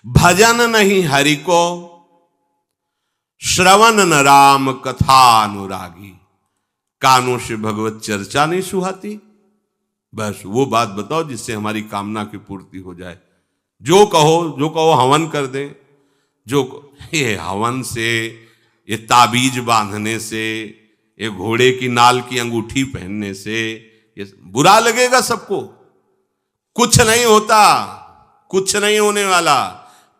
भजन नहीं हरि को, श्रवण न राम कथा अनुरागी। कानों से भगवत चर्चा नहीं सुहाती। बस वो बात बताओ जिससे हमारी कामना की पूर्ति हो जाए। जो कहो हवन कर दे। ये हवन से, ये ताबीज बांधने से, ये घोड़े की नाल की अंगूठी पहनने से ये बुरा लगेगा सबको। कुछ नहीं होता, कुछ नहीं होने वाला।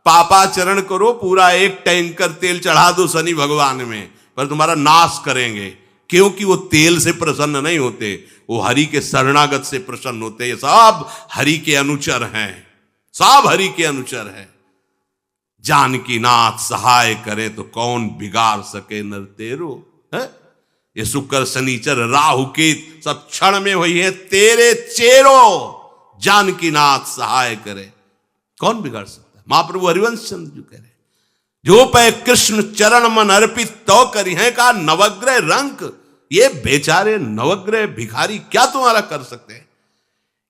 पापाचरण करो, पूरा एक टैंकर तेल चढ़ा दो शनि भगवान में, पर तुम्हारा नाश करेंगे। क्योंकि वो तेल से प्रसन्न नहीं होते, वो हरि के शरणागत से प्रसन्न होते। ये सब हरि के अनुचर हैं, सब हरि के अनुचर हैं। जानकी नाथ सहाय करे तो कौन बिगाड़ सके नर तेरो। है ये शुक्र शनिचर राहु केत सब क्षण में वही है तेरे चेरो। जानकी नाथ सहाय करे कौन बिगाड़ सकता है। महाप्रभु हरिवंश चंद्र जो कह रहे, जो पे कृष्ण चरण मन अर्पित तो करी है का नवग्रह रंक। ये बेचारे नवग्रह भिखारी क्या तुम्हारा कर सकते हैं।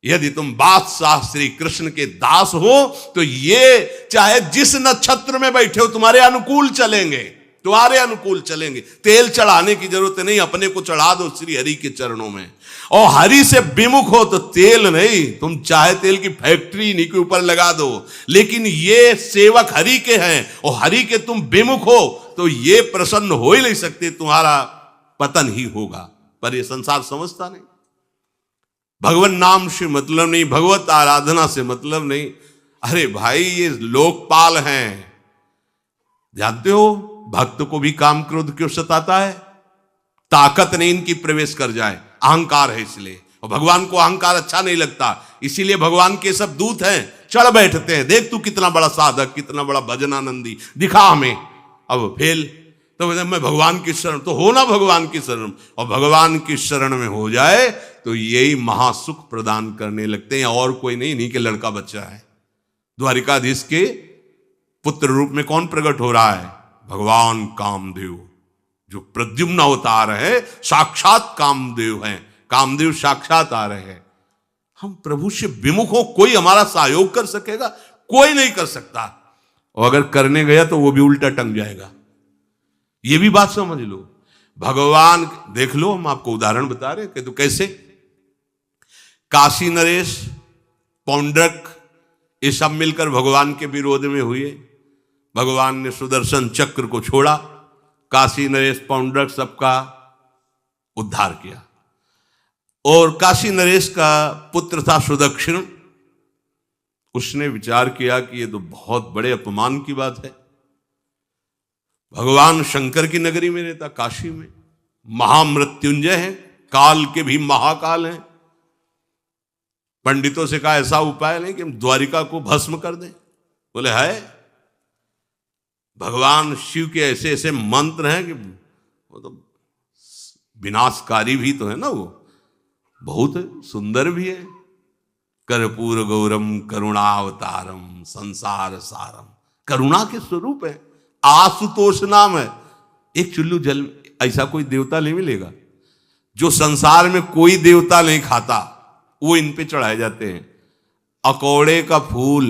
यदि तुम बादशाह श्री कृष्ण के दास हो तो ये चाहे जिस नक्षत्र में बैठे हो तुम्हारे अनुकूल चलेंगे, तुम्हारे अनुकूल चलेंगे। तेल चढ़ाने की जरूरत नहीं, अपने को चढ़ा दो श्री हरि के चरणों में। और हरि से विमुख हो तो तेल नहीं, तुम चाहे तेल की फैक्ट्री इन्हीं के ऊपर लगा दो। लेकिन ये सेवक हरि के हैं और हरि के तुम विमुख हो तो ये प्रसन्न हो ही नहीं सकते, तुम्हारा पतन ही होगा। पर ये संसार समझता नहीं। भगवान नाम से मतलब नहीं, भगवत आराधना से मतलब नहीं। अरे भाई ये लोकपाल हैं, जानते हो भक्त को भी काम क्रोध क्यों सताता है। ताकत नहीं इनकी प्रवेश कर जाए, अहंकार है इसलिए। और भगवान को अहंकार अच्छा नहीं लगता, इसीलिए भगवान के सब दूत हैं, चढ़ बैठते हैं। देख तू कितना बड़ा साधक, कितना बड़ा भजनानंदी, दिखा हमें। अब फेल तो मैं भगवान की शरण, तो हो ना भगवान की शरण। और भगवान की शरण में हो जाए तो यही महासुख प्रदान करने लगते हैं, और कोई नहीं, इन्हीं के लड़का बच्चा है। द्वारिकाधीश के पुत्र रूप में कौन प्रकट हो रहा है? भगवान कामदेव, जो प्रद्युम्न अवतार है, साक्षात कामदेव हैं। कामदेव साक्षात आ रहे हैं। हम प्रभु से विमुख हो, कोई हमारा सहयोग कर सकेगा? कोई नहीं कर सकता। और अगर करने गया तो वो भी उल्टा टंग जाएगा। ये भी बात समझ लो। भगवान देख लो, हम आपको उदाहरण बता रहे हैं कि तो कैसे काशी नरेश, पौंड्रक, ये सब मिलकर भगवान के विरोध में हुए। भगवान ने सुदर्शन चक्र को छोड़ा, काशी नरेश पौंड्रक सबका उद्धार किया। और काशी नरेश का पुत्र था सुदक्षिण, उसने विचार किया कि ये तो बहुत बड़े अपमान की बात है। भगवान शंकर की नगरी में रहता, काशी में महामृत्युंजय है, काल के भी महाकाल हैं। पंडितों से कहा ऐसा उपाय नहीं कि हम द्वारिका को भस्म कर दें। बोले है, भगवान शिव के ऐसे ऐसे मंत्र हैं कि वो तो विनाशकारी भी तो है ना, वो बहुत सुंदर भी है। कर्पूर गौरम करुणावतारम संसार सारम, करुणा के स्वरूप है। आशुतोष नाम है। एक चुल्लू जल ऐसा कोई देवता नहीं मिलेगा जो संसार में कोई देवता नहीं खाता, वो इन पे चढ़ाए जाते हैं। अकौड़े का फूल,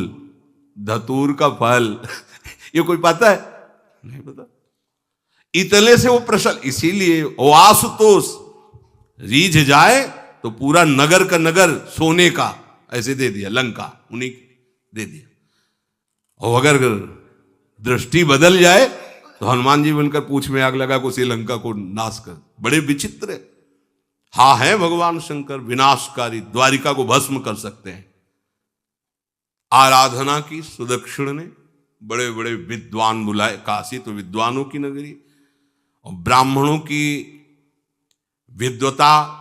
धतूर का फल ये कोई पता है? नहीं पता। इतने से वो प्रसन्न, इसीलिए वो आशुतोष रीझ जाए तो पूरा नगर का नगर सोने का ऐसे दे दिया, लंका उन्हीं दे दिया। और अगर दृष्टि बदल जाए तो हनुमान जी बनकर पूंछ में आग लगा को श्रीलंका को नाश कर। बड़े विचित्र है। हाँ है भगवान शंकर विनाशकारी, द्वारिका को भस्म कर सकते हैं। आराधना की सुदक्षिण ने बड़े बड़े विद्वान बुलाए। काशी तो विद्वानों की नगरी, और ब्राह्मणों की विद्वता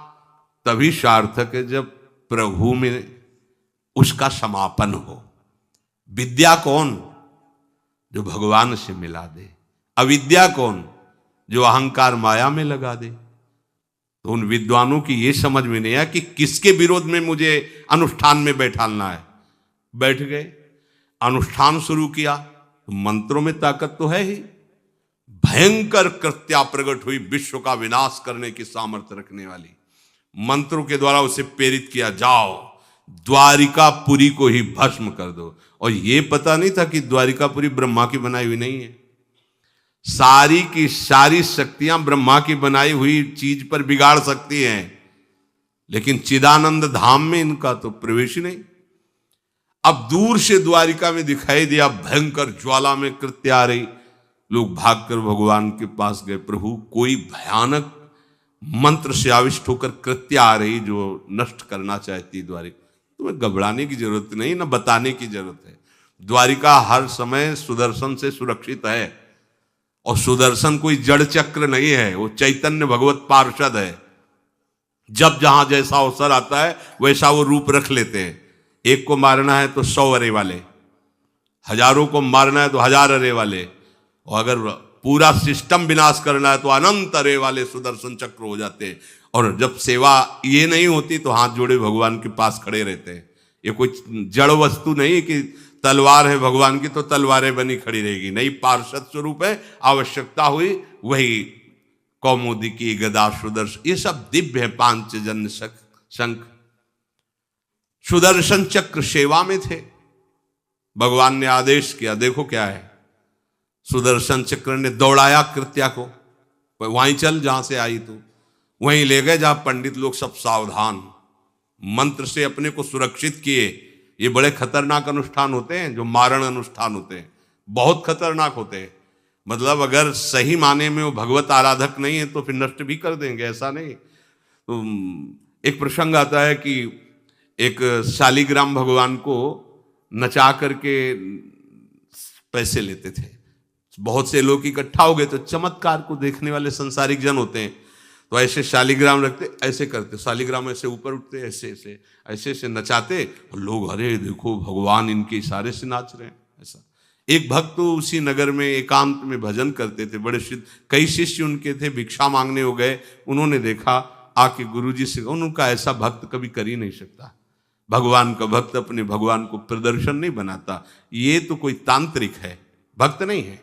तभी सार्थक है जब प्रभु में उसका समापन हो। विद्या कौन? जो भगवान से मिला दे। अविद्या कौन? जो अहंकार माया में लगा दे। तो उन विद्वानों की ये समझ में नहीं आया कि किसके विरोध में मुझे अनुष्ठान में बैठालना है। बैठ गए, अनुष्ठान शुरू किया, तो मंत्रों में ताकत तो है ही। भयंकर कृत्या प्रकट हुई, विश्व का विनाश करने की सामर्थ्य रखने वाली। मंत्रों के द्वारा उसे प्रेरित किया, जाओ द्वारिकापुरी को ही भस्म कर दो। और ये पता नहीं था कि द्वारिकापुरी ब्रह्मा की बनाई हुई नहीं है। सारी की सारी शक्तियां ब्रह्मा की बनाई हुई चीज पर बिगाड़ सकती हैं, लेकिन चिदानंद धाम में इनका तो प्रवेश ही नहीं। अब दूर से द्वारिका में दिखाई दिया, भयंकर ज्वाला में कृत्य आ रही, लोग भागकर भगवान के पास गए, प्रभु कोई भयानक मंत्र से आविष्ट होकर कृत्य आ रही जो नष्ट करना चाहती द्वारिका। तुम्हें घबराने की जरूरत नहीं, ना बताने की जरूरत है। द्वारिका हर समय सुदर्शन से सुरक्षित है, और सुदर्शन कोई जड़ चक्र नहीं है, वो चैतन्य भगवत पार्षद है। जब जहां जैसा अवसर आता है वैसा वो रूप रख लेते हैं। एक को मारना है तो 100 अरे वाले, हजारों को मारना है तो 1000 अरे वाले, और अगर पूरा सिस्टम विनाश करना है तो अनंत अरे वाले सुदर्शन चक्र हो जाते हैं। और जब सेवा ये नहीं होती तो हाथ जोड़े भगवान के पास खड़े रहते हैं। ये कोई जड़ वस्तु नहीं कि तलवार है भगवान की तो तलवारें बनी खड़ी रहेगी, नहीं, पार्षद स्वरूप है। आवश्यकता हुई वही कौमुदी की गदा सुदर्शन, ये सब दिव्य है। पांचजन्य शंख सुदर्शन चक्र सेवा में थे। भगवान ने आदेश किया, देखो क्या है, सुदर्शन चक्र ने दौड़ाया कृत्या को, वहीं चल जहां से आई तू, वहीं ले गए जहां पंडित लोग सब सावधान, मंत्र से अपने को सुरक्षित किए। ये बड़े खतरनाक अनुष्ठान होते हैं, जो मारण अनुष्ठान होते हैं, बहुत खतरनाक होते हैं। मतलब अगर सही माने में वो भगवत आराधक नहीं है तो फिर नष्ट भी कर देंगे, ऐसा नहीं। तो एक प्रसंग आता है कि एक शालिग्राम भगवान को नचा करके पैसे लेते थे। बहुत से लोग इकट्ठा हो गए, तो चमत्कार को देखने वाले संसारिक जन होते हैं, तो ऐसे शालिग्राम रखते, ऐसे करते, शालिग्राम ऐसे ऊपर उठते, ऐसे ऐसे ऐसे ऐसे नचाते, और लोग अरे देखो भगवान इनके इशारे से नाच रहे हैं। ऐसा एक भक्त तो उसी नगर में एकांत में भजन करते थे, बड़े सिद्ध, कई शिष्य उनके थे, भिक्षा मांगने हो गए, उन्होंने देखा, आके गुरुजी से, उनका ऐसा भक्त कभी कर ही नहीं सकता। भगवान का भक्त अपने भगवान को प्रदर्शन नहीं बनाता, ये तो कोई तांत्रिक है, भक्त नहीं है।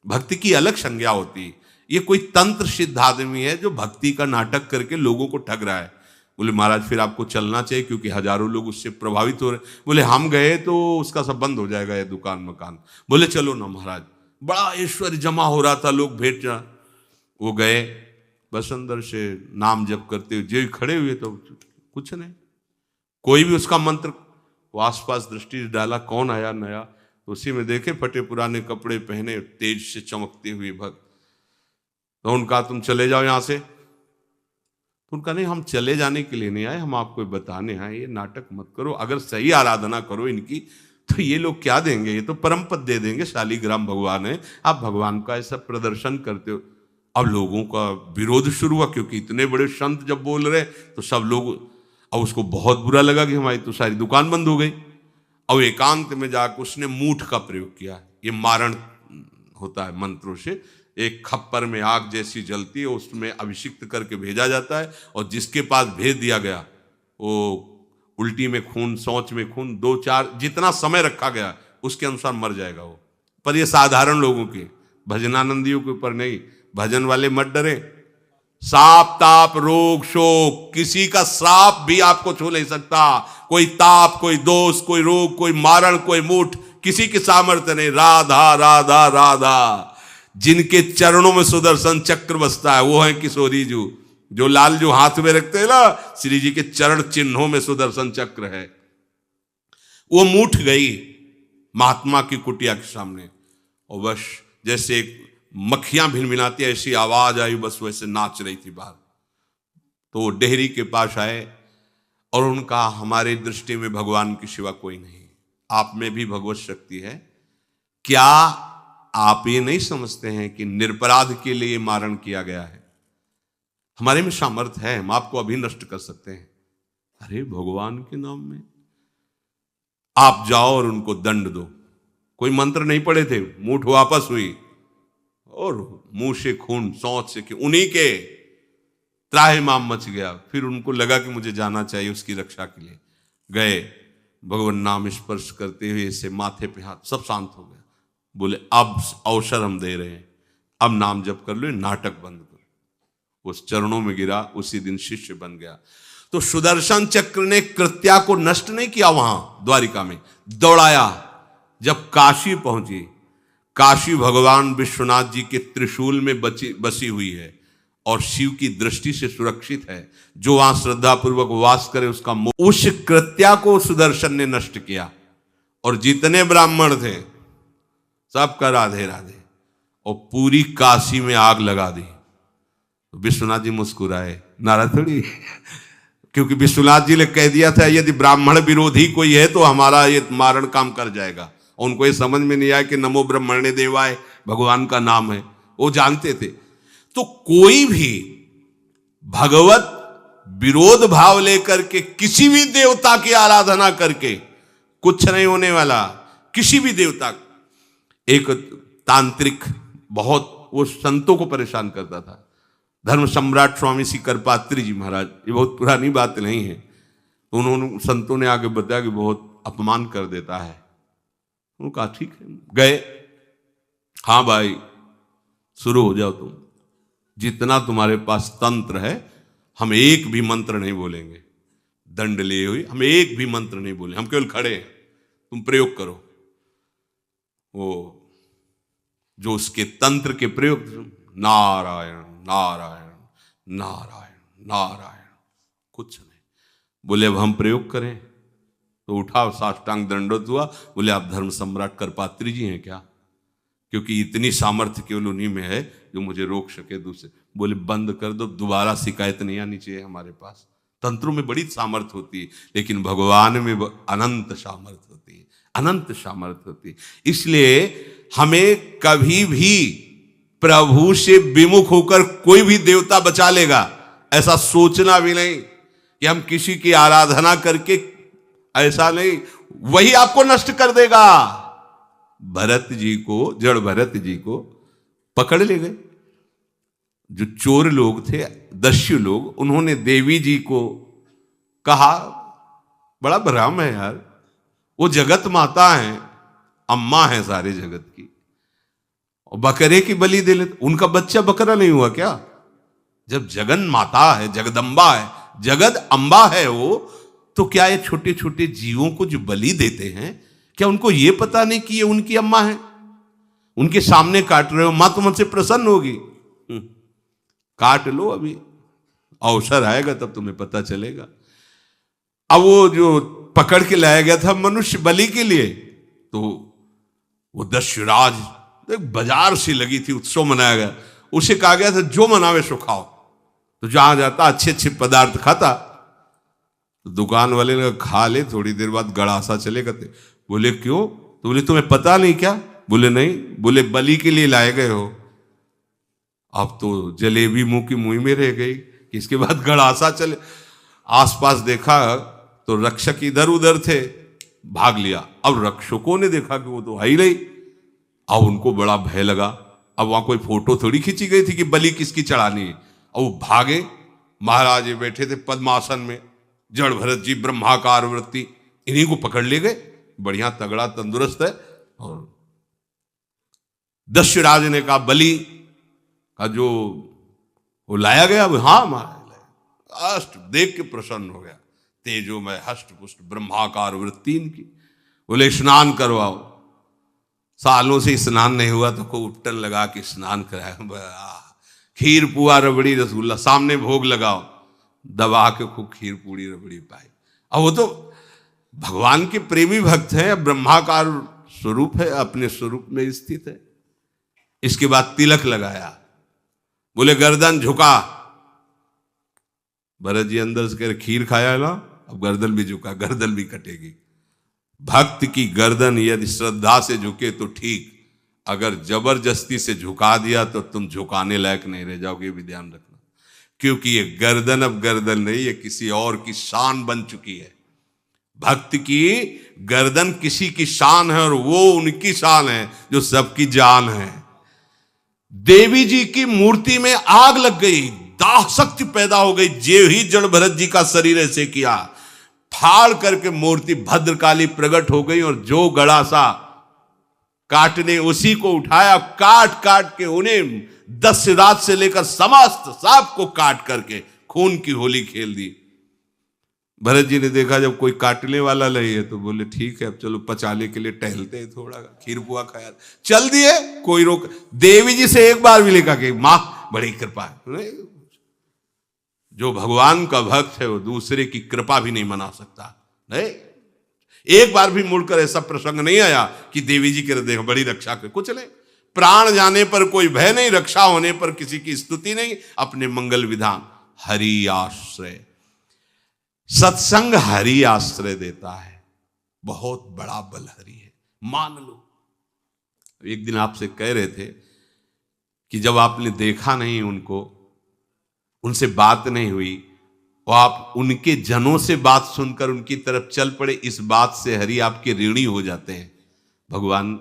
भक्ति की अलग संज्ञा होती है। ये कोई तंत्र सिद्ध आदमी है जो भक्ति का नाटक करके लोगों को ठग रहा है। बोले महाराज फिर आपको चलना चाहिए, क्योंकि हजारों लोग उससे प्रभावित हो रहे। बोले हम गए तो उसका सब बंद हो जाएगा, ये दुकान मकान। बोले चलो ना महाराज, बड़ा ऐश्वर्य जमा हो रहा था, लोग भेंट जा, वो गए, बस अंदर से नाम जप करते हुए जो खड़े हुए, तो कुछ नहीं, कोई भी उसका मंत्र, वो आसपास दृष्टि डाला, कौन आया नया, तो उसी में देखे फटे पुराने कपड़े पहने, तेज से चमकते हुए भक्त। तो उनका तुम चले जाओ यहां से। तो उनका नहीं, हम चले जाने के लिए नहीं आए, हम आपको बताने आए, ये नाटक मत करो, अगर सही आराधना करो इनकी तो ये लोग क्या देंगे, ये तो परम पद दे देंगे, शालिग्राम भगवान है, आप भगवान का ऐसा प्रदर्शन करते हो। अब लोगों का विरोध शुरू हुआ, क्योंकि इतने बड़े संत जब बोल रहे तो सब लोग, अब उसको बहुत बुरा लगा कि हमारी तो सारी दुकान बंद हो गई। अब एकांत में जाकर उसने मूठ का प्रयोग किया, ये मारण होता है मंत्रों से, एक खप्पर में आग जैसी जलती है, उसमें अभिषिक्त करके भेजा जाता है, और जिसके पास भेज दिया गया वो उल्टी में खून, शौच में खून, 2-4 जितना समय रखा गया उसके अनुसार मर जाएगा वो। पर ये साधारण लोगों के, भजनानंदियों के ऊपर नहीं, भजन वाले मत डरे। साप ताप रोग शोक, किसी का श्राप भी आपको छू नहीं सकता। कोई ताप, कोई दोष, कोई रोग, कोई मारण, कोई मूठ, किसी की सामर्थ्य नहीं। राधा राधा राधा, जिनके चरणों में सुदर्शन चक्र बसता है वो है किशोरी जी, जो लाल जो हाथ में रखते हैं ना, श्री जी के चरण चिन्हों में सुदर्शन चक्र है। वो मूठ गई महात्मा की कुटिया के सामने, और बस जैसे मक्खियां भिनभिनाती ऐसी आवाज आई, बस वैसे नाच रही थी बाहर। तो वो डेहरी के पास आए और उनका, हमारे दृष्टि में भगवान की सिवा कोई नहीं, आप में भी भगवत शक्ति है, क्या आप ये नहीं समझते हैं कि निरपराध के लिए मारण किया गया है? हमारे में सामर्थ्य है, हम आपको अभी नष्ट कर सकते हैं। अरे भगवान के नाम में आप जाओ और उनको दंड दो। कोई मंत्र नहीं पड़े थे, मूठ वापस हुई, और मुंह से खून, शौच से, उन्हीं के त्राहिमाम मच गया। फिर उनको लगा कि मुझे जाना चाहिए उसकी रक्षा के लिए, गए, भगवान नाम स्पर्श करते हुए इसे माथे पे हाथ, सब शांत हो गया। बोले अब अवसर हम दे रहे हैं, अब नाम जप कर लो, नाटक बंद करो। उस चरणों में गिरा, उसी दिन शिष्य बन गया। तो सुदर्शन चक्र ने कृत्या को नष्ट नहीं किया, वहां द्वारिका में दौड़ाया, जब काशी पहुंची, काशी भगवान विश्वनाथ जी के त्रिशूल में बसी हुई है और शिव की दृष्टि से सुरक्षित है। जो वहां श्रद्धापूर्वक वास करे उसका उस कृत्या को सुदर्शन ने नष्ट किया और जितने ब्राह्मण थे सबका राधे राधे, और पूरी काशी में आग लगा दी। विश्वनाथ जी मुस्कुराए, नाराज थोड़ी, क्योंकि विश्वनाथ जी ने कह दिया था यदि ब्राह्मण विरोधी कोई है तो हमारा ये मारण काम कर जाएगा। और उनको ये समझ में नहीं आया कि नमो ब्रह्मण्य देवाय भगवान का नाम है, वो जानते थे। तो कोई भी भगवत विरोध भाव लेकर के किसी भी देवता की आराधना करके कुछ नहीं होने वाला। किसी भी देवता, एक तांत्रिक बहुत वो संतों को परेशान करता था, धर्म सम्राट स्वामी श्री करपात्री जी महाराज, ये बहुत पुरानी बात नहीं है। तो उन्होंने संतों ने आगे बताया कि बहुत अपमान कर देता है। उन्होंने कहा ठीक है, गए, हाँ भाई शुरू हो जाओ तुम, जितना तुम्हारे पास तंत्र है हम एक भी मंत्र नहीं बोलेंगे, दंड लिए हुए हम एक भी मंत्र नहीं बोले, हम केवल खड़े हैं, तुम प्रयोग करो। वो जो उसके तंत्र के प्रयोग, नारायण नारायण नारायण नारायण, कुछ नहीं बोले। अब हम प्रयोग करें तो उठा, साष्टांग दंडोत हुआ, बोले आप धर्म सम्राट करपात्री जी हैं क्या? क्योंकि इतनी सामर्थ्य केवल उन्हीं में है जो मुझे रोक सके दूसरे। बोले बंद कर दो, दोबारा शिकायत नहीं आनी चाहिए हमारे पास। तंत्रों में बड़ी सामर्थ्य होती है, लेकिन भगवान में अनंत सामर्थ्य होती है, अनंत सामर्थ्य होती है। इसलिए हमें कभी भी प्रभु से विमुख होकर कोई भी देवता बचा लेगा ऐसा सोचना भी नहीं कि हम किसी की आराधना करके, ऐसा नहीं, वही आपको नष्ट कर देगा। भरत जी को, जड़ भरत जी को पकड़ ले गए जो चोर लोग थे, दस्यु लोग। उन्होंने देवी जी को कहा, बड़ा भ्रम है यार, वो जगत माता है, अम्मा है सारे जगत की, और बकरे की बलि दे लेते। उनका बच्चा बकरा नहीं हुआ क्या? जब जगन माता है, जगदम्बा है, जगद अम्बा है वो, तो क्या ये छोटे छोटे जीवों को जो बलि देते हैं, क्या उनको ये पता नहीं कि ये उनकी अम्मा है? उनके सामने काट रहे हो, मां तो मुझसे प्रसन्न होगी। काट लो, अभी अवसर आएगा तब तुम्हें पता चलेगा। अब वो जो पकड़ के लाया गया था मनुष्य बलि के लिए, तो वो दस्युराज एक बाजार सी लगी थी, उत्सव मनाया गया, उसे कहा गया था जो मनावे सो खाओ। तो जहां जाता अच्छे अच्छे पदार्थ खाता। तो दुकान वाले ने खा ले, थोड़ी देर बाद गड़ासा चले करते। बोले क्यों? तो बोले तुम्हें पता नहीं क्या? बोले नहीं। बोले बलि के लिए लाए गए हो। अब तो जलेबी मुंह की मुंह में रह गई। इसके बाद गड़ासा चले, आसपास देखा तो रक्षक इधर उधर थे, भाग लिया। अब रक्षकों ने देखा कि वो तो है ही नहीं। अब उनको बड़ा भय लगा। अब वहां कोई फोटो थोड़ी खींची गई थी कि बलि किसकी चढ़ानी है। अब वो भागे। महाराज बैठे थे पद्मासन में, जड़ भरत जी ब्रह्माकार वृत्ति, इन्हीं को पकड़ ले गए। बढ़िया तगड़ा तंदुरुस्त है। और दस्युराज ने कहा बलि का जो वो लाया गया, हाँ महाराज, अष्ट देख के प्रसन्न हो गया। तेजो में हष्ट पुष्ट ब्रह्माकार वृत्ति इनकी। बोले स्नान करवाओ। सालों से स्नान नहीं हुआ तो को उपटन लगा के स्नान कराया। खीर पुआ रबड़ी रसगुल्ला सामने भोग लगाओ, दबा के खूब खीर पूड़ी रबड़ी पाई। अब वो तो भगवान के प्रेमी भक्त है, ब्रह्माकार स्वरूप है, अपने स्वरूप में स्थित है। इसके बाद तिलक लगाया। बोले गर्दन झुका। भरत जी अंदर से कह खीर खाया ना, अब गर्दन भी झुका, गर्दन भी कटेगी। भक्त की गर्दन यदि श्रद्धा से झुके तो ठीक, अगर जबरदस्ती से झुका दिया तो तुम झुकाने लायक नहीं रह जाओगे, भी ध्यान रखना। क्योंकि ये गर्दन अब गर्दन नहीं, ये किसी और की शान बन चुकी है। भक्त की गर्दन किसी की शान है और वो उनकी शान है जो सबकी जान है। देवी जी की मूर्ति में आग लग गई, दाह शक्ति पैदा हो गई। जे ही जड़ भरत जी का शरीर ऐसे किया, फाड़ करके मूर्ति भद्रकाली प्रकट हो गई। और जो गड़ासा काटने उसी को उठाया, काट काट के उन्हें दस्युराज से लेकर समस्त सांप को काट करके खून की होली खेल दी। भरत जी ने देखा जब कोई काटने वाला नहीं है तो बोले ठीक है अब चलो पचाने के लिए टहलते हैं, थोड़ा खीर पुआ खाया, चल दिए, कोई रोक। देवी जी से एक बार भी लिखा कि मां बड़ी कृपा है। जो भगवान का भक्त है वो दूसरे की कृपा भी नहीं मना सकता। नहीं, एक बार भी मुड़कर ऐसा प्रसंग नहीं आया कि देवी जी के देख बड़ी रक्षा कर, कुछ नहीं। प्राण जाने पर कोई भय नहीं, रक्षा होने पर किसी की स्तुति नहीं, अपने मंगल विधान। हरि आश्रय, सत्संग हरि आश्रय देता है, बहुत बड़ा बल हरि है, मान लो। एक दिन आपसे कह रहे थे कि जब आपने देखा नहीं उनको, उनसे बात नहीं हुई, और आप उनके जनों से बात सुनकर उनकी तरफ चल पड़े, इस बात से हरि आपके ऋणी हो जाते हैं। भगवान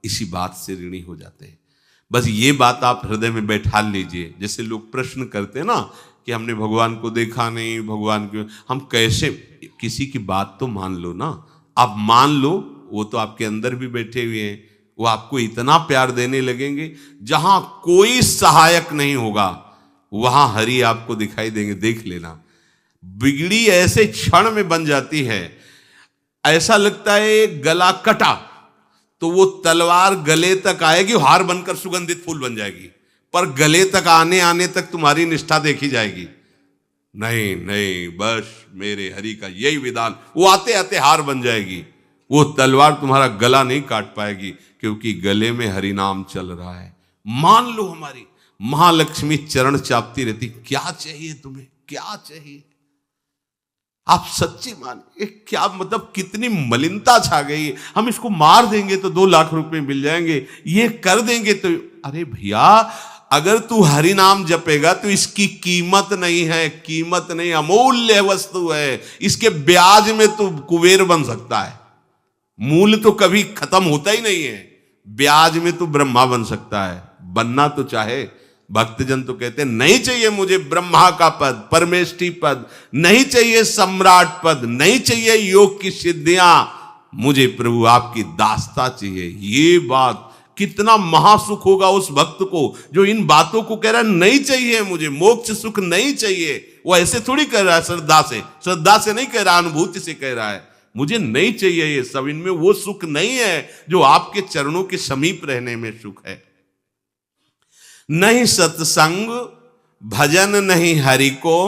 इसी बात से ऋणी हो जाते हैं। बस ये बात आप हृदय में बैठा लीजिए। जैसे लोग प्रश्न करते हैं ना कि हमने भगवान को देखा नहीं, भगवान को हम कैसे, किसी की बात तो मान लो ना। आप मान लो, वो तो आपके अंदर भी बैठे हुए हैं, वो आपको इतना प्यार देने लगेंगे, जहां कोई सहायक नहीं होगा वहां हरि आपको दिखाई देंगे। देख लेना, बिगड़ी ऐसे क्षण में बन जाती है, ऐसा लगता है गला कटा तो वो तलवार गले तक आएगी, हार बनकर सुगंधित फूल बन जाएगी, पर गले तक आने आने तक तुम्हारी निष्ठा देखी जाएगी। नहीं नहीं, बस मेरे हरि का यही विधान, वो आते आते हार बन जाएगी, वो तलवार तुम्हारा गला नहीं काट पाएगी, क्योंकि गले में हरि नाम चल रहा है। मान लो हमारी महालक्ष्मी चरण चापती रहती, क्या चाहिए तुम्हें, क्या चाहिए, आप सच्ची मानिए। क्या मतलब, कितनी मलिनता छा गई है। हम इसको मार देंगे तो 2 लाख रुपए मिल जाएंगे, ये कर देंगे तो, अरे भैया अगर तू हरि नाम जपेगा तो इसकी कीमत नहीं है, कीमत नहीं, अमूल्य वस्तु है। इसके ब्याज में तू कुबेर बन सकता है, मूल्य तो कभी खत्म होता ही नहीं है, ब्याज में तू ब्रह्मा बन सकता है। बनना तो चाहे, भक्तजन तो कहते हैं नहीं चाहिए मुझे ब्रह्मा का पद, परमेष्ठी पद, नहीं चाहिए सम्राट पद, नहीं चाहिए योग की सिद्धियां, मुझे प्रभु आपकी दास्ता चाहिए। ये बात, कितना महासुख होगा उस भक्त को जो इन बातों को कह रहा है, नहीं चाहिए मुझे मोक्ष सुख नहीं चाहिए। वो ऐसे थोड़ी कह रहा है, श्रद्धा से नहीं कह रहा, अनुभूति से कह रहा है, मुझे नहीं चाहिए ये सब, इनमें वो सुख नहीं है जो आपके चरणों के समीप रहने में सुख है। नहीं सत्संग भजन नहीं हरि को,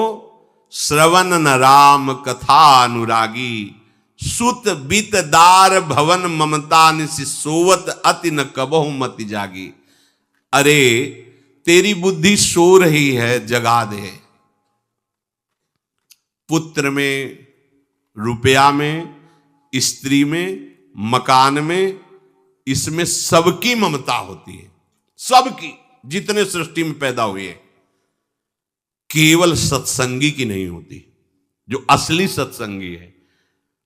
श्रवण न राम कथा अनुरागी, सुत बीत दार भवन ममता निसि सोवत अति न कबहु मति जागी। अरे तेरी बुद्धि सो रही है, जगा दे। पुत्र में, रुपया में, स्त्री में, मकान में, इसमें सबकी ममता होती है, सबकी, जितने सृष्टि में पैदा हुए हैं। केवल सत्संगी की नहीं होती। जो असली सत्संगी है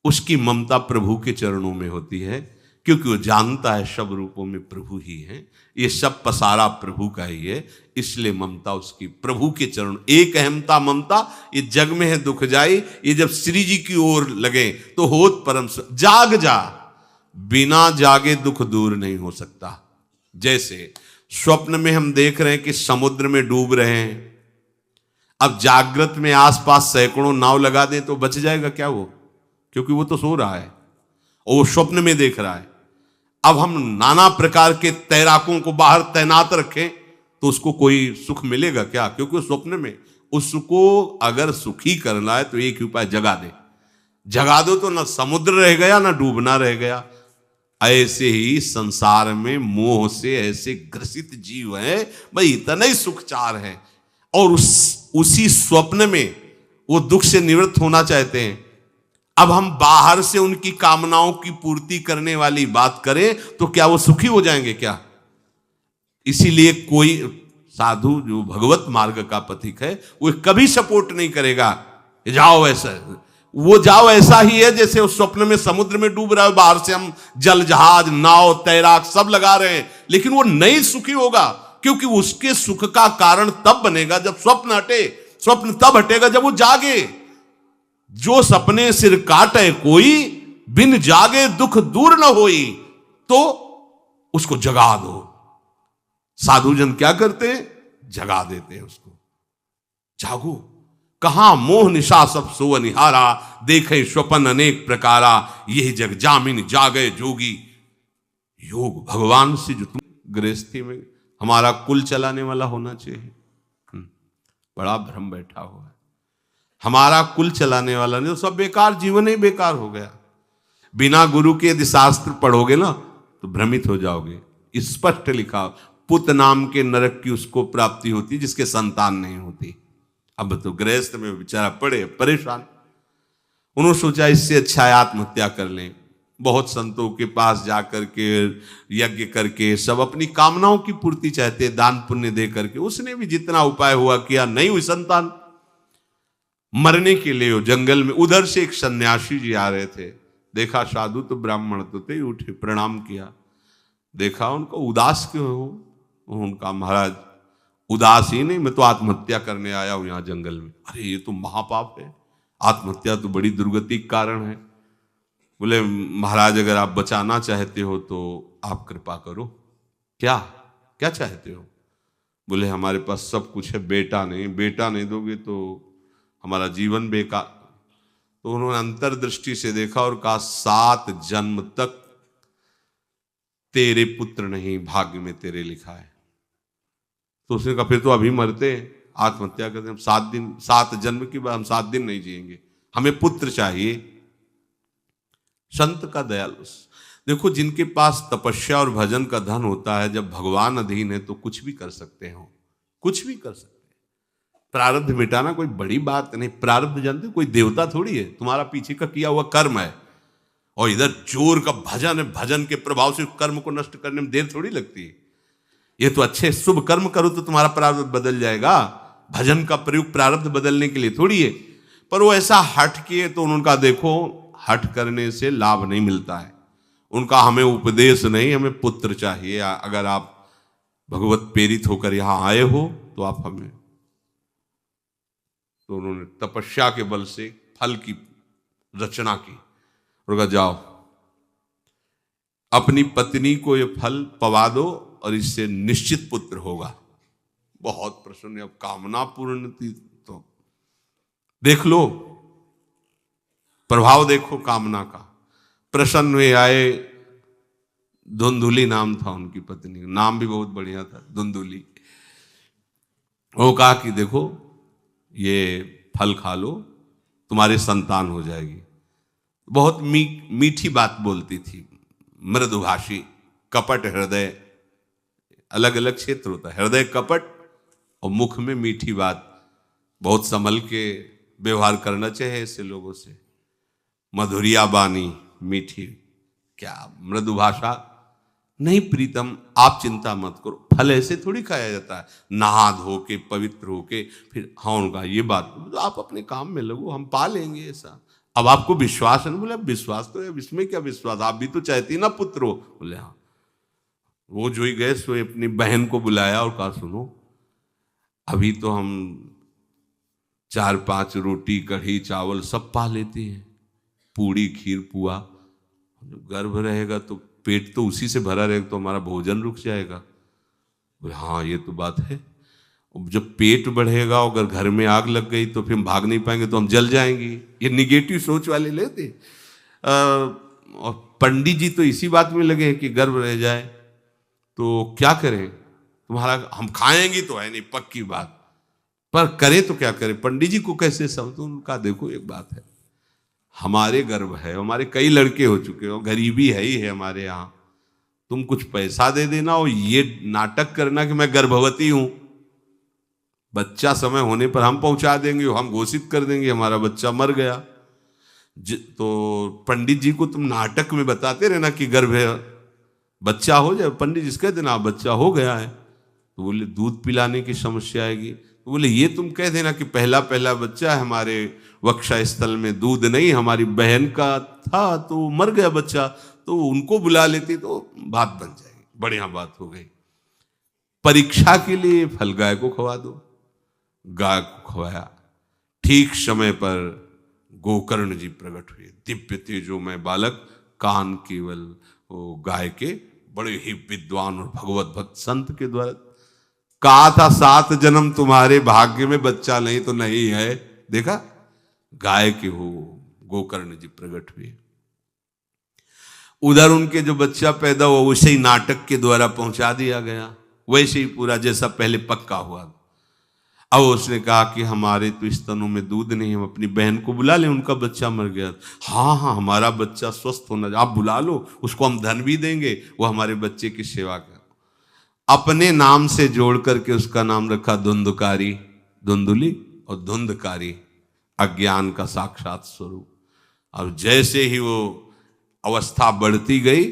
उसकी ममता प्रभु के चरणों में होती है, क्योंकि वो जानता है सब रूपों में प्रभु ही है, ये सब पसारा प्रभु का ही है, इसलिए ममता उसकी प्रभु के चरण। एक अहमता ममता ये जग में है दुख जाई, ये जब श्री जी की ओर लगे तो होत परम। जाग जा, बिना जागे दुख दूर नहीं हो सकता। जैसे स्वप्न में हम देख रहे हैं कि समुद्र में डूब रहे हैं, अब जागृत में आसपास सैकड़ों नाव लगा दें तो बच जाएगा क्या वो, क्योंकि वो तो सो रहा है और वो स्वप्न में देख रहा है। अब हम नाना प्रकार के तैराकों को बाहर तैनात रखें तो उसको कोई सुख मिलेगा क्या, क्योंकि वो स्वप्न में। उसको अगर सुखी करना है तो एक ही उपाय, जगा दे। जगा दो तो ना समुद्र रह गया ना डूबना रह गया। ऐसे ही संसार में मोह से ऐसे ग्रसित जीव हैं, भाई इतना ही सुखचार है, और उसी स्वप्न में वो दुख से निवृत्त होना चाहते हैं। अब हम बाहर से उनकी कामनाओं की पूर्ति करने वाली बात करें तो क्या वो सुखी हो जाएंगे क्या? इसीलिए कोई साधु जो भगवत मार्ग का पथिक है वो कभी सपोर्ट नहीं करेगा जाओ ऐसा, वो जाओ ऐसा ही है जैसे उस स्वप्न में समुद्र में डूब रहा है, बाहर से हम जल जहाज नाव तैराक सब लगा रहे हैं, लेकिन वो नहीं सुखी होगा, क्योंकि उसके सुख का कारण तब बनेगा जब स्वप्न हटे। स्वप्न तब हटेगा जब वो जागे। जो सपने सिर काटे कोई, बिन जागे दुख दूर न होई, तो उसको जगा दो। साधुजन क्या करते हैं? जगा देते हैं उसको। जागो, कहां मोह निशा सब सो अनिहारा, देखे स्वपन अनेक प्रकारा, यही जग जामिन जागे जोगी। योग भगवान से जो तुम गृहस्थी में हमारा कुल चलाने वाला होना चाहिए। बड़ा भ्रम बैठा हुआ है, हमारा कुल चलाने वाला नहीं तो सब बेकार, जीवन ही बेकार हो गया। बिना गुरु के यदि शास्त्र पढ़ोगे ना तो भ्रमित हो जाओगे। स्पष्ट लिखा, पुत नाम के नरक की उसको प्राप्ति होती जिसके संतान नहीं होती। अब तो गृहस्थ में बेचारा पड़े परेशान, उन्होंने सोचा इससे अच्छा है आत्महत्या कर लें। बहुत संतों के पास जाकर के यज्ञ करके सब अपनी कामनाओं की पूर्ति चाहते, दान पुण्य दे करके। उसने भी जितना उपाय हुआ किया, नहीं हुई संतान। मरने के लिए वो जंगल में, उधर से एक सन्यासी जी आ रहे थे, देखा साधु तो ब्राह्मण तो थे, उठे प्रणाम किया, देखा उनको उदास क्यों हो। उनका महाराज उदास ही नहीं, मैं तो आत्महत्या करने आया हूं यहां जंगल में। अरे ये तो महापाप है, आत्महत्या तो बड़ी दुर्गति का कारण है। बोले महाराज अगर आप बचाना चाहते हो तो आप कृपा करो। क्या क्या चाहते हो? बोले हमारे पास सब कुछ है, बेटा नहीं दोगे तो हमारा जीवन बेकार। तो उन्होंने अंतर्दृष्टि से देखा और कहा 7 जन्म तक तेरे पुत्र नहीं भाग्य में तेरे लिखा है। तो उसने कहा फिर तो अभी मरते, आत्महत्या करते, हम 7 जन्म की बात, हम 7 दिन नहीं जिएंगे, हमें पुत्र चाहिए। संत का दयालु। देखो जिनके पास तपस्या और भजन का धन होता है, जब भगवान अधीन है तो कुछ भी कर सकते हो, कुछ भी कर सकते हैं। प्रारब्ध मिटाना कोई बड़ी बात नहीं। प्रारब्ध जानते कोई देवता थोड़ी है, तुम्हारा पीछे का किया हुआ कर्म है। और इधर जोर का भजन है, भजन के प्रभाव से कर्म को नष्ट करने में देर थोड़ी लगती है। ये तो अच्छे शुभ कर्म करो तो तुम्हारा प्रारब्ध बदल जाएगा। भजन का प्रयोग प्रारब्ध बदलने के लिए थोड़ी है। पर वो ऐसा हट किए तो उनका देखो, हट करने से लाभ नहीं मिलता है। उनका हमें उपदेश नहीं, हमें पुत्र चाहिए। अगर आप भगवत प्रेरित होकर यहां आए हो तो आप हमें। तो उन्होंने तपस्या के बल से फल की रचना की और कहा जाओ अपनी पत्नी को ये फल पवा दो और इससे निश्चित पुत्र होगा। बहुत प्रसन्न, अब कामना पूर्ण थी तो देख लो प्रभाव, देखो कामना का। प्रसन्न हुए आए, धुंधुली नाम था उनकी पत्नी, नाम भी बहुत बढ़िया था, धुंधुली। वो कहा कि देखो ये फल खा लो, तुम्हारी संतान हो जाएगी। बहुत मीठी बात बोलती थी, मृदुभाषी, कपट हृदय, अलग अलग क्षेत्र होता है, हृदय कपट और मुख में मीठी बात। बहुत संभल के व्यवहार करना चाहिए ऐसे लोगों से। मधुरिया बानी, मीठी, क्या मृदु भाषा। नहीं प्रीतम, आप चिंता मत करो, फल ऐसे थोड़ी खाया जाता है, नहा धो के पवित्र होके फिर। हाँ उनका ये बात, तो आप अपने काम में लगो, हम पा लेंगे ऐसा। अब आपको विश्वास है ना? बोले विश्वास तो है, इसमें क्या विश्वास, आप भी तो चाहती ना पुत्र हो। बोले हाँ। वो जो ही गए सो अपनी बहन को बुलाया और कहा सुनो, अभी तो हम 4-5 रोटी कढ़ी चावल सब पा लेते हैं, पूड़ी खीर पुआ। गर्भ रहेगा तो पेट तो उसी से भरा रहेगा, तो हमारा भोजन रुक जाएगा। बोले हाँ ये तो बात है। जब पेट बढ़ेगा, अगर घर में आग लग गई तो फिर हम भाग नहीं पाएंगे, तो हम जल जाएंगे। ये निगेटिव सोच वाले लेते। और पंडित जी तो इसी बात में लगे हैं कि गर्भ रह जाए तो क्या करें, तुम्हारा हम खाएंगे तो है नहीं पक्की बात, पर करें तो क्या करें। पंडित जी को कैसे समझो? उनका देखो एक बात है, हमारे गर्भ है, हमारे कई लड़के हो चुके हो, गरीबी है ही है हमारे यहाँ, तुम कुछ पैसा दे देना और ये नाटक करना कि मैं गर्भवती हूं, बच्चा समय होने पर हम पहुंचा देंगे, हम घोषित कर देंगे हमारा बच्चा मर गया। तो पंडित जी को तुम नाटक में बताते रहना कि गर्भ है, बच्चा हो जाए। पंडित जी कह देना बच्चा हो गया है, तो बोले दूध पिलाने की समस्या आएगी। तो बोले ये तुम कह देना कि पहला बच्चा है, हमारे वक्षा स्थल में दूध नहीं, हमारी बहन का था तो मर गया बच्चा, तो उनको बुला लेती तो बात बन जाएगी, बढ़िया बात हो गई। परीक्षा के लिए फल गाय को खवा दो, गाय को खवाया। ठीक समय पर गोकर्ण जी प्रकट हुए, दिव्य तेजोमय बालक, कान केवल वो गाय के, बड़े ही विद्वान और भगवत भक्त संत के द्वारा। कहा था 7 जन्म तुम्हारे भाग्य में, बच्चा नहीं तो नहीं है, देखा, गाय के हो गोकर्ण जी प्रकट हुए। उधर उनके जो बच्चा पैदा हुआ वैसे ही नाटक के द्वारा पहुंचा दिया गया, वैसे ही पूरा जैसा पहले पक्का हुआ। अब उसने कहा कि हमारे तो स्तनों में दूध नहीं, हम अपनी बहन को बुला लें, उनका बच्चा मर गया। हाँ हाँ, हमारा बच्चा स्वस्थ होना, आप बुला लो, उसको हम धन भी देंगे, वो हमारे बच्चे की सेवा कर। अपने नाम से जोड़ करके उसका नाम रखा धुंधकारी, धुंधुली और धुंधकारी, अज्ञान का साक्षात स्वरूप। और जैसे ही वो अवस्था बढ़ती गई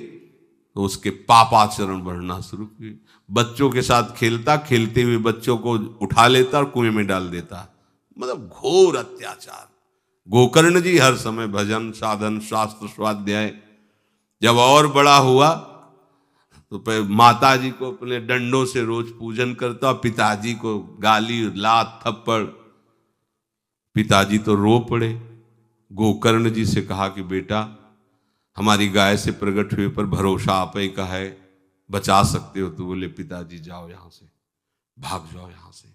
तो उसके पापाचरण बढ़ना शुरू हुए। बच्चों के साथ खेलता, खेलते हुए बच्चों को उठा लेता और कुएं में डाल देता, मतलब घोर अत्याचार। गोकर्ण जी हर समय भजन साधन शास्त्र स्वाध्याय। जब और बड़ा हुआ तो माता जी को अपने डंडों से रोज पूजन करता, पिताजी को गाली लात थप्पड़। पिताजी तो रो पड़े। गोकर्ण जी से कहा कि बेटा, हमारी गाय से प्रकट हुए पर भरोसा आप ही का है, बचा सकते हो। तो बोले पिताजी जाओ यहां से, भाग जाओ यहां से,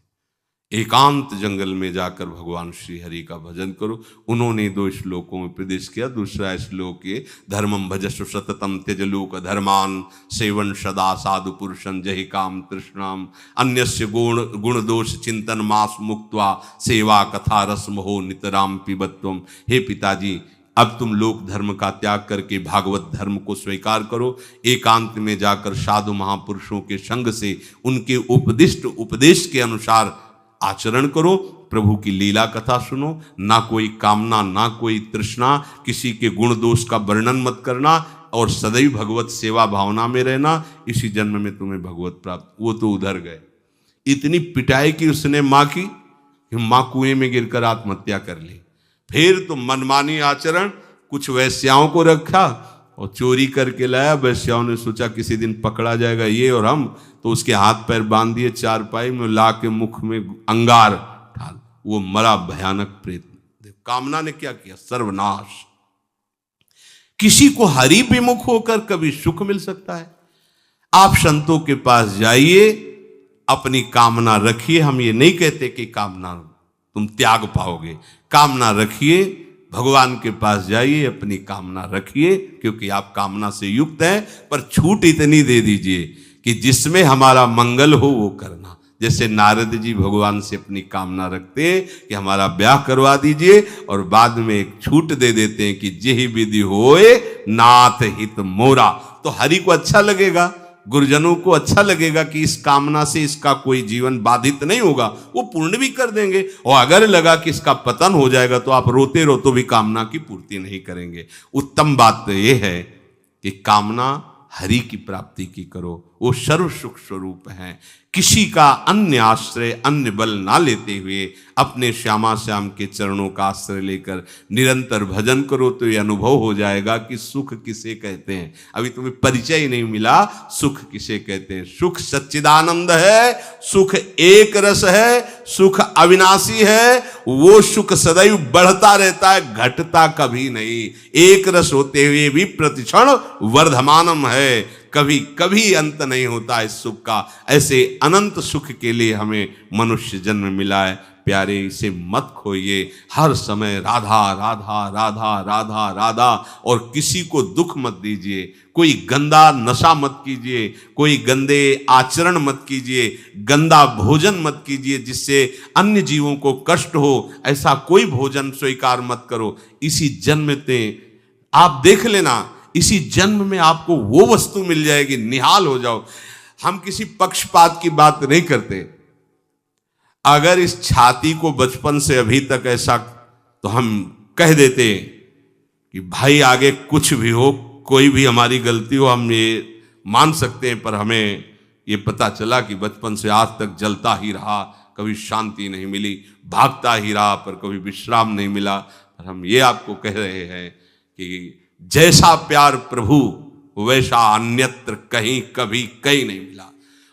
एकांत जंगल में जाकर भगवान श्री हरि का भजन करो। उन्होंने 2 श्लोकों में उपदेश किया। दूसरा श्लोक ये, धर्मम भजस्व सततम त्यज लोक धर्मान सेवन सदा साधु पुरुषं जहि काम तृष्णाम अन्यस्य गुण दोष चिंतन मास मुक्त्वा सेवा कथा रसमहो नितराम पिबत्वम। हे पिताजी, अब तुम लोक धर्म का त्याग करके भागवत धर्म को स्वीकार करो, एकांत में जाकर साधु महापुरुषों के संग से उनके उपदिष्ट उपदेश के अनुसार आचरण करो, प्रभु की लीला कथा सुनो, ना कोई कामना ना कोई तृष्णा, किसी के गुण दोष का वर्णन मत करना और सदैव भगवत सेवा भावना में रहना, इसी जन्म में तुम्हें भगवत प्राप्त। वो तो उधर गए, इतनी पिटाई की उसने माँ की, माँ कुएं में गिरकर आत्महत्या कर ली। फिर तो मनमानी आचरण, कुछ वैश्याओं को रखा और चोरी करके लाया। वैश्याओं ने सोचा किसी दिन पकड़ा जाएगा ये और हम, तो उसके हाथ पैर बांध दिए, चारपाई में ला के मुख में अंगार डाल, वो मरा भयानक प्रेत। कामना ने क्या किया, सर्वनाश। किसी को हरि विमुख होकर कभी सुख मिल सकता है? आप संतों के पास जाइए, अपनी कामना रखिए। हम ये नहीं कहते कि कामना तुम त्याग पाओगे, कामना रखिए, भगवान के पास जाइए, अपनी कामना रखिए, क्योंकि आप कामना से युक्त हैं। पर छूट इतनी दे दीजिए कि जिसमें हमारा मंगल हो वो करना। जैसे नारद जी भगवान से अपनी कामना रखते हैं कि हमारा ब्याह करवा दीजिए, और बाद में एक छूट दे देते हैं कि जेहि विधि होए नाथ हित मोरा। तो हरि को अच्छा लगेगा, गुरुजनों को अच्छा लगेगा कि इस कामना से इसका कोई जीवन बाधित नहीं होगा, वो पूर्ण भी कर देंगे। और अगर लगा कि इसका पतन हो जाएगा तो आप रोते रहो तो भी कामना की पूर्ति नहीं करेंगे। उत्तम बात तो ये है कि कामना हरि की प्राप्ति की करो, वो सर्व सुख स्वरूप हैं। किसी का अन्य आश्रय अन्य बल ना लेते हुए अपने श्यामा श्याम के चरणों का आश्रय लेकर निरंतर भजन करो तो ये अनुभव हो जाएगा कि सुख किसे कहते हैं। अभी तुम्हें परिचय ही नहीं मिला, सुख किसे कहते हैं। सुख सच्चिदानंद है, सुख एक रस है, सुख अविनाशी है। वो सुख सदैव बढ़ता रहता है, घटता कभी नहीं। एक रस होते हुए भी प्रतिक्षण वर्धमानम है, कभी कभी अंत नहीं होता इस सुख का। ऐसे अनंत सुख के लिए हमें मनुष्य जन्म मिला है। प्यारे, इसे मत खोइए। हर समय राधा राधा राधा राधा राधा, और किसी को दुख मत दीजिए। कोई गंदा नशा मत कीजिए, कोई गंदे आचरण मत कीजिए, गंदा भोजन मत कीजिए जिससे अन्य जीवों को कष्ट हो। ऐसा कोई भोजन स्वीकार मत करो। इसी जन्म में आप देख लेना, इसी जन्म में आपको वो वस्तु मिल जाएगी, निहाल हो जाओ। हम किसी पक्षपात की बात नहीं करते। अगर इस छाती को बचपन से अभी तक ऐसा, तो हम कह देते कि भाई आगे कुछ भी हो, कोई भी हमारी गलती हो, हम ये मान सकते हैं। पर हमें ये पता चला कि बचपन से आज तक जलता ही रहा, कभी शांति नहीं मिली, भागता ही रहा पर कभी विश्राम नहीं मिला। पर हम ये आपको कह रहे हैं कि जैसा प्यार प्रभु वैसा अन्यत्र कहीं कभी कहीं नहीं मिला।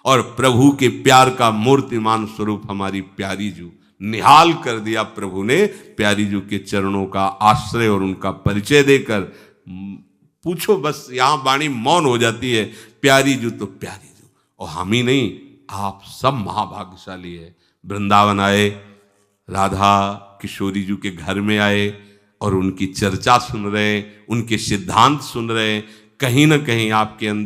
और प्रभु के प्यार का मूर्तिमान स्वरूप हमारी प्यारी जू, निहाल कर दिया प्रभु ने। प्यारी जू के चरणों का आश्रय और उनका परिचय देकर पूछो, बस यहां वाणी मौन हो जाती है। प्यारी जू तो प्यारी जू, और हम ही नहीं, आप सब महाभाग्यशाली है। वृंदावन आए, राधा किशोरी जी के घर में आए और उनकी चर्चा सुन रहे हैं, उनके सिद्धांत सुन रहे हैं, कहीं ना कहीं आपके अंदर